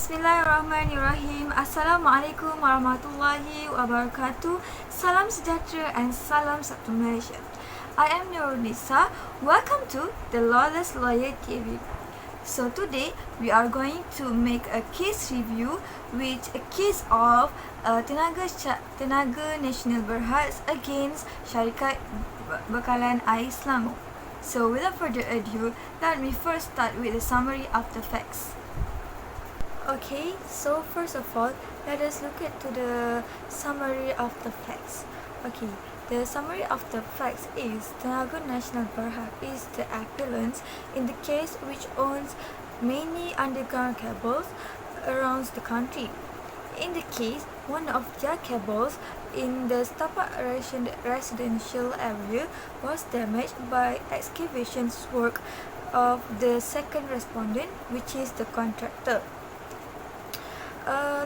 Bismillahirrahmanirrahim. Assalamualaikum warahmatullahi wabarakatuh. Salam sejahtera and salam satu Malaysia. I am Nurunisa. Welcome to the Lawless Lawyer TV. So today we are going to make a case review with a case of Tenaga Nasional Berhad against Syarikat Bekalan Air Selangor. So without further ado, let me first start with a summary of the facts. Okay, so first of all, let us look into the summary of the facts. Okay, the summary of the facts is Tenaga Nasional Berhad is the appellant in the case which owns many underground cables around the country. In the case, one of their cables in the Setapak residential area was damaged by excavation work of the second respondent, which is the contractor.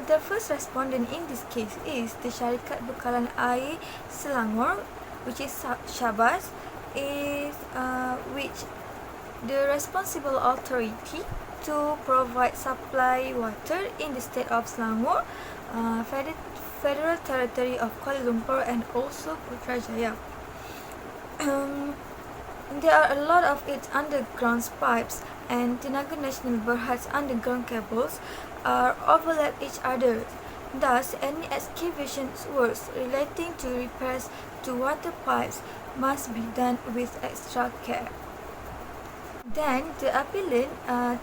The first respondent in this case is the Syarikat Bekalan Air Selangor, which is Syabas, which the responsible authority to provide supply water in the state of Selangor, Federal Territory of Kuala Lumpur, and also Putrajaya. There are a lot of its underground pipes, and Tenaga Nasional Berhad's underground cables overlap each other. Thus, any excavation works relating to repairs to water pipes must be done with extra care. Then, the appellant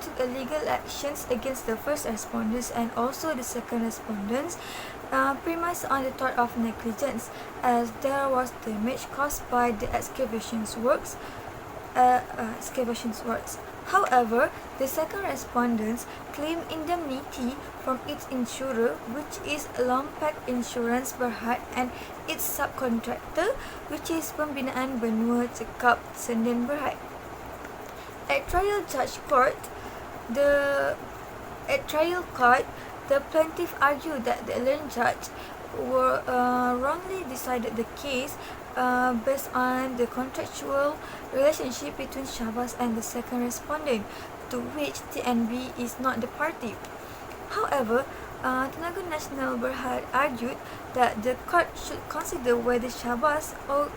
took legal actions against the first respondents and also the second respondents, premised on the thought of negligence, as there was damage caused by the excavation works. However, the second respondents claim indemnity from its insurer, which is Lompat Insurance Berhad, and its subcontractor, which is Pembinaan Benua Cekap Senden Berhad. At trial court, the plaintiff argued that the learned judge wrongly decided the case based on the contractual relationship between Syabas and the second respondent, to which TNB is not the party. However, Tenaga Nasional Berhad argued that the court should consider whether Syabas owed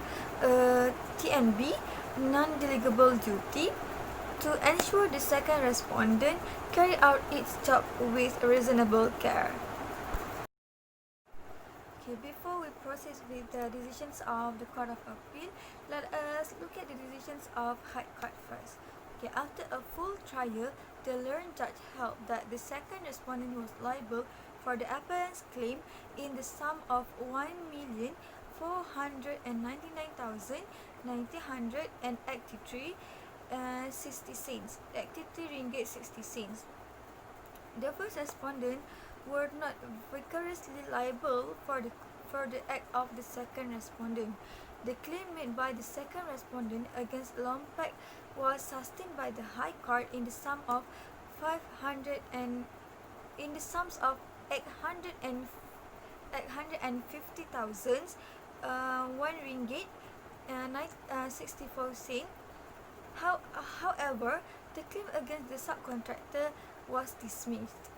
TNB non-delegable duty to ensure the second respondent carried out its job with reasonable care. Okay, before we proceed with the decisions of the Court of Appeal, let us look at the decisions of High Court first. Okay, after a full trial, the learned judge held that the second respondent was liable for the appellant's claim in the sum of 1,499,983 ringgit 60 cents. The first respondent were not vicariously liable for the act of the second respondent. The claim made by the second respondent against Lompat was sustained by the High Court in the sum of 850,000 ringgit 64 cents. However, the claim against the subcontractor was dismissed.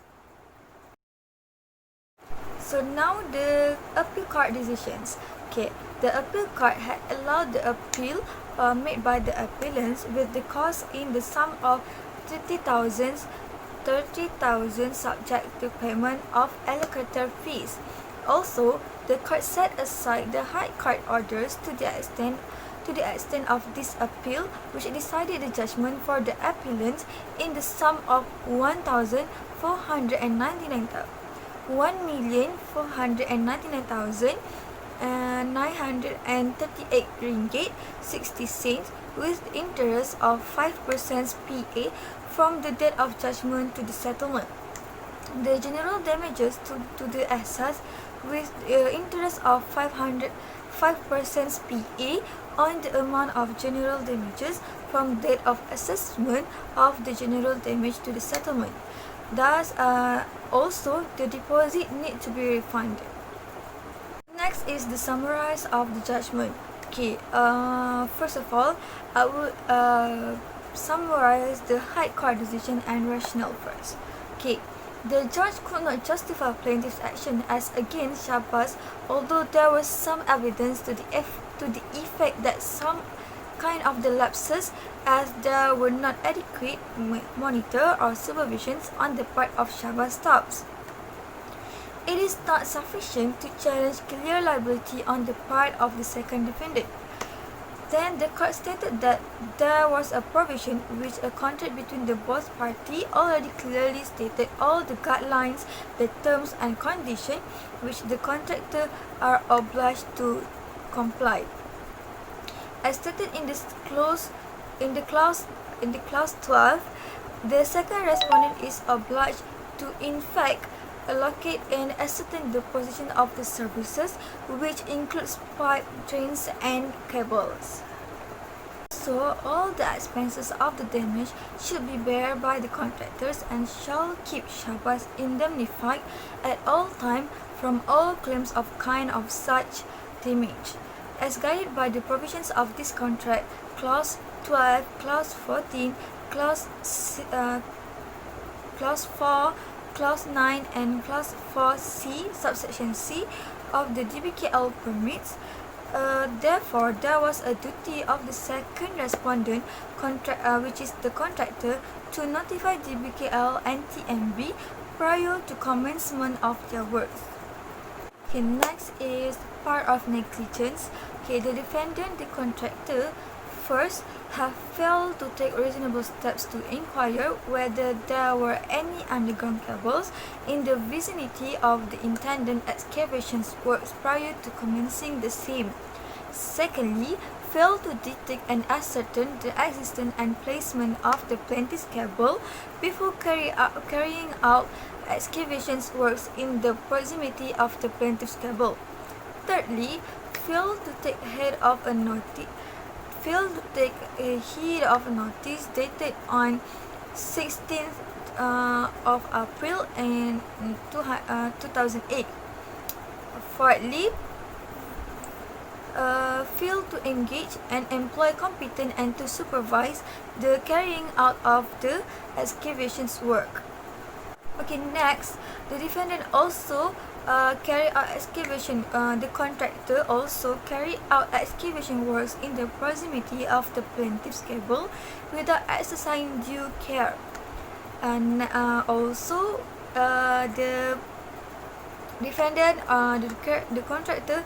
So now the appeal court decisions. Okay, the appeal court had allowed the appeal made by the appellants with the cost in the sum of 30,000 subject to payment of allocator fees. Also, the court set aside the High Court orders to the extent of this appeal, which decided the judgment for the appellant in the sum of 1,499,938 ringgit 60 cents, with interest of 5% PA from the date of judgment to the settlement. The general damages to the assets with interest of 5% PA on the amount of general damages from date of assessment of the general damage to the settlement. Thus, also the deposit need to be refunded. Next is the summary of the judgment. Okay, first of all, I would summarize the High Court decision and rationale first. Okay, The judge could not justify plaintiff's action as against Shahbaz, although there was some evidence to the effect that some kind of the lapses, as there were not adequate monitor or supervisions on the part of Shahbaz staffs. It is not sufficient to challenge clear liability on the part of the second defendant. Then the court stated that there was a provision which a contract between the both parties already clearly stated all the guidelines, the terms and conditions which the contractor are obliged to comply. As stated in this clause, in the clause 12, the second respondent is obliged to in fact allocate and ascertain the position of the services, which includes pipe, drains and cables. So all the expenses of the damage should be borne by the contractors and shall keep Shahbaz indemnified at all times from all claims of kind of such damage, as guided by the provisions of this contract, clause 12, clause 14, clause 4, clause 9 and clause 4C, subsection C of the DBKL permits. Therefore, there was a duty of the second respondent, which is the contractor, to notify DBKL and TMB prior to commencement of their works. Okay, next is part of negligence. Okay, the defendant, the contractor, first have failed to take reasonable steps to inquire whether there were any underground cables in the vicinity of the intended excavation works prior to commencing the same. Secondly, failed to detect and ascertain the existence and placement of the plaintiff's cable before carrying out excavation works in the proximity of the plaintiff's cable. Thirdly, failed to take heed of a notice dated on 16th of April in 2008. Fourthly, failed to engage and employ competent and to supervise the carrying out of the excavation work. Okay, next, the defendant also carry out excavation. The contractor also carry out excavation works in the proximity of the plaintiff's cable without exercising due care, and also the defendant, the contractor,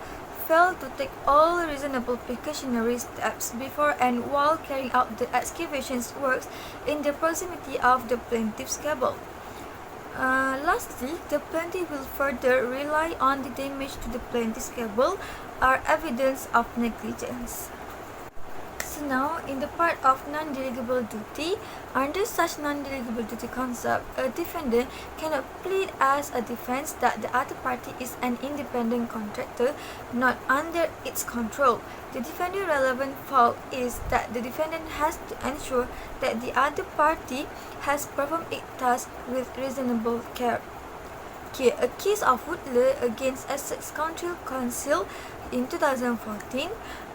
failed to take all reasonable precautionary steps before and while carrying out the excavation works in the proximity of the plaintiff's cable. Lastly, the plaintiff will further rely on the damage to the plaintiff's cable are evidence of negligence. So now, in the part of non-delegable duty, under such non-delegable duty concept, a defendant cannot plead as a defense that the other party is an independent contractor not under its control. The defendant relevant fault is that the defendant has to ensure that the other party has performed its task with reasonable care. Okay, a case of Woodley against Essex County Council in 2014,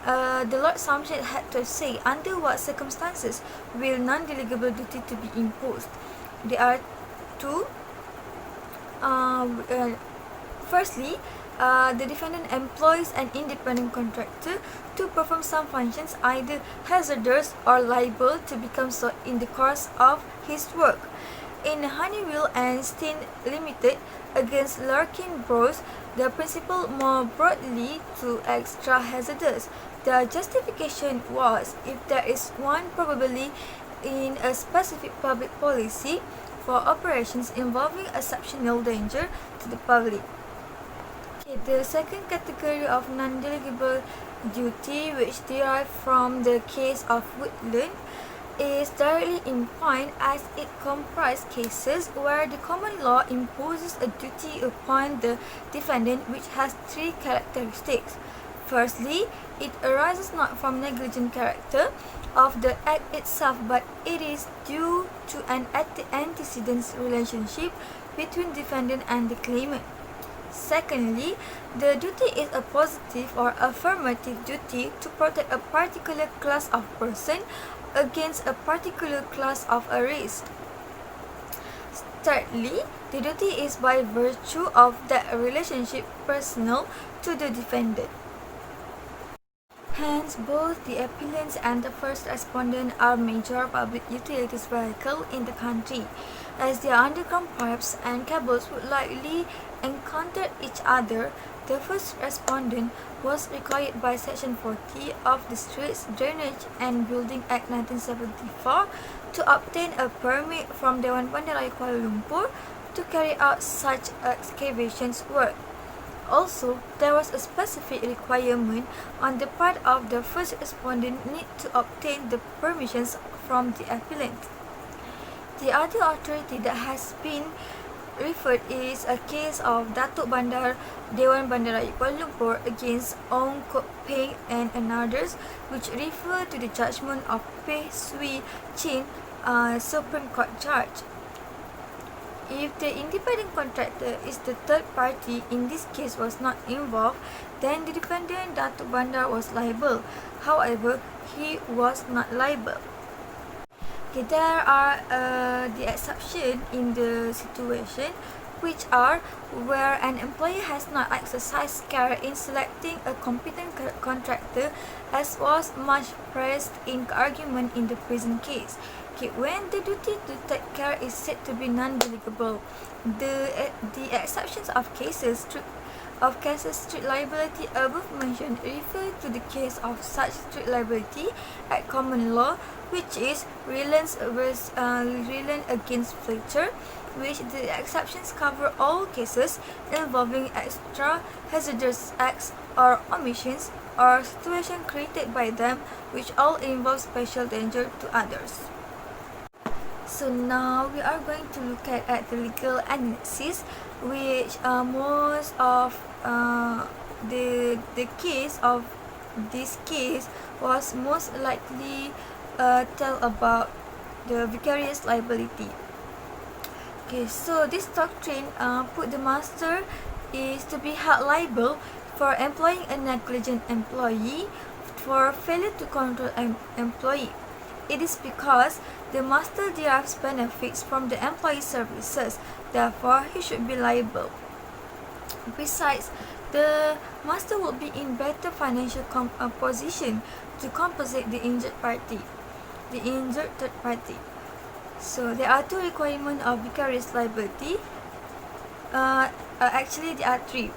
the Lord Sumption had to say under what circumstances will non-delegable duty to be imposed. There are two. Firstly, the defendant employs an independent contractor to perform some functions either hazardous or liable to become so in the course of his work. In Honeywell and Steen Limited against Larkin Bros, the principle more broadly to extra hazardous. The justification was if there is one probably in a specific public policy for operations involving exceptional danger to the public. Okay, the second category of non-delegable duty, which derived from the case of Woodland, is directly in point as it comprises cases where the common law imposes a duty upon the defendant which has three characteristics. Firstly, it arises not from negligent character of the act itself, but it is due to an antecedent relationship between defendant and the claimant. Secondly, the duty is a positive or affirmative duty to protect a particular class of person against a particular class of a risk. Thirdly, The duty is by virtue of that relationship personal to the defendant. Hence, both the appellants and the first respondent are major public utilities vehicles in the country, as their underground pipes and cables would likely encounter each other. The first respondent was required by Section 40 of the Streets, Drainage and Building Act 1974 to obtain a permit from Dewan Bandaraya Kuala Lumpur to carry out such excavations work. Also, there was a specific requirement on the part of the first respondent need to obtain the permissions from the appellant. The other authority that has been referred is a case of Datuk Bandar Dewan Bandaraya Kuala Lumpur against Ong Kok Peng and others, which refer to the judgment of Peh Swee Chin, Supreme Court judge. If the independent contractor is the third party in this case was not involved, then the defendant Datuk Bandar was liable. However, he was not liable. Okay, there are the exception in the situation, which are where an employer has not exercised care in selecting a competent contractor, as was much pressed in argument in the present case. Okay, when the duty to take care is said to be non-delegable, the exceptions of cases strict liability above mentioned refer to the case of such strict liability at common law, which is Reliance against Fletcher, which the exceptions cover all cases involving extra hazardous acts or omissions or situation created by them, which all involve special danger to others. So now we are going to look at the legal analysis, which most of the case of this case was most likely tell about the vicarious liability. Okay, so this doctrine put the master is to be held liable for employing a negligent employee for failure to control an employee. It is because the master derives benefits from the employee's services, therefore he should be liable. Besides, the master will be in better financial position to compensate the injured third party. So there are two requirements of vicarious liability. Actually, there are three.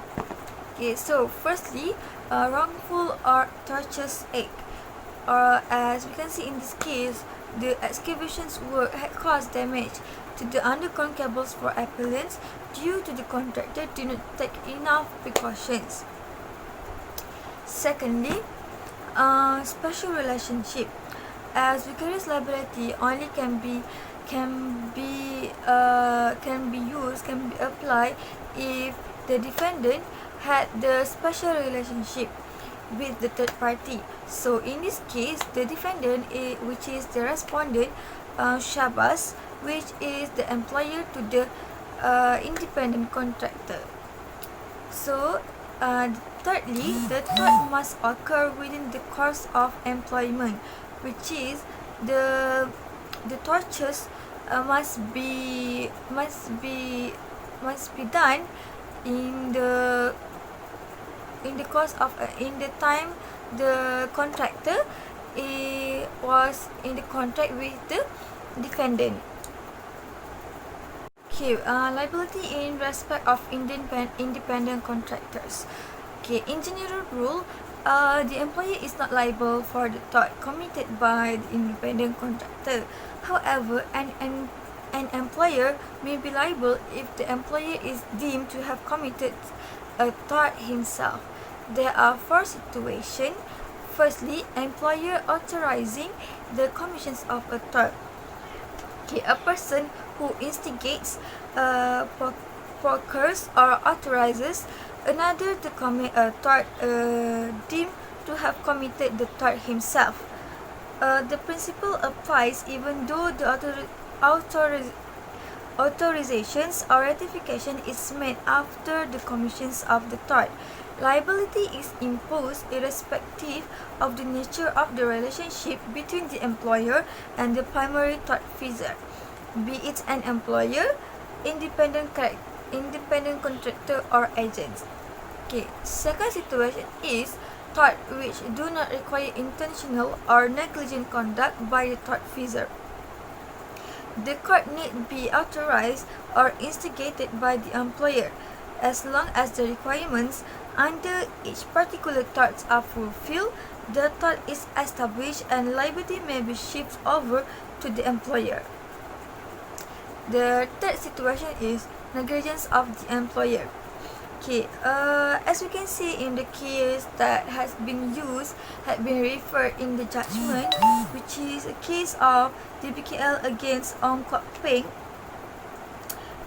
Okay, so firstly, wrongful or tortious act. As we can see in this case, the excavations work had caused damage to the underground cables for appellants due to the contractor did not take enough precautions. Secondly, special relationship, as vicarious liability only can be applied if the defendant had the special relationship with the third party. So in this case, the defendant, which is the respondent, Shabas, which is the employer to the independent contractor. So thirdly, the tort must occur within the course of employment, which is the tortures must be done in the course of in the time the contractor was in the contract with the defendant. Okay, liability in respect of independent contractors. Okay, in general rule, the employer is not liable for the tort committed by the independent contractor. However, an employer may be liable if the employer is deemed to have committed a tort himself. There are four situations. Firstly, employer authorizing the commission of a tort. Okay, a person who instigates, procures or authorizes another to commit a tort deemed to have committed the tort himself. The principle applies even though the authorizations or ratification is made after the commissions of the tort. Liability is imposed irrespective of the nature of the relationship between the employer and the primary tortfeasor, be it an employer, independent contractor or agents. Okay, second situation is tort which do not require intentional or negligent conduct by the tortfeasor. The court need be authorized or instigated by the employer as long as the requirements under each particular tort are fulfilled. The tort is established and liability may be shifted over to the employer. The third situation is negligence of the employer. Okay, as we can see in the case that had been referred in the judgment, which is a case of DBKL against Ong Kok Peng,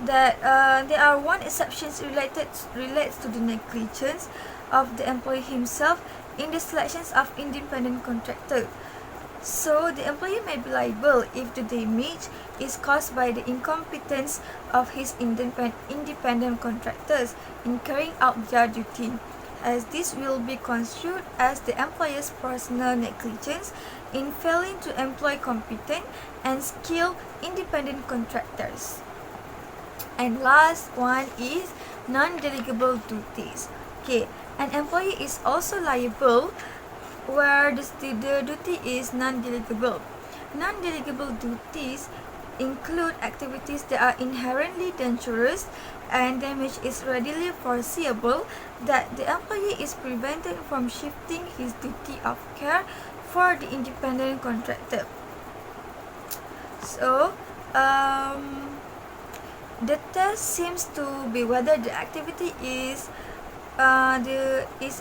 that there are one exceptions relates to the negligence of the employee himself in the selections of independent contractor. So the employee may be liable if the damage is caused by the incompetence of his independent contractors in carrying out their duty, as this will be construed as the employer's personal negligence in failing to employ competent and skilled independent contractors. And last one is non-delegable duties. Okay, an employee is also liable where the duty is non-delegable. Non-delegable duties include activities that are inherently dangerous and damage is readily foreseeable that the employee is prevented from shifting his duty of care for the independent contractor. So, the test seems to be whether the activity is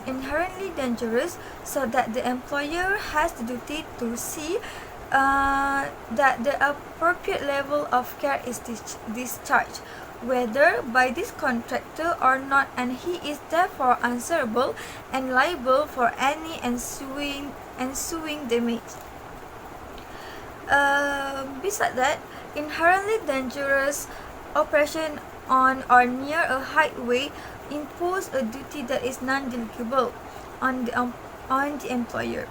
inherently dangerous, so that the employer has the duty to see that the appropriate level of care is discharged, whether by this contractor or not, and he is therefore answerable and liable for any ensuing damage. Besides that, inherently dangerous operation on or near a highway impose a duty that is non-delegable on the employer.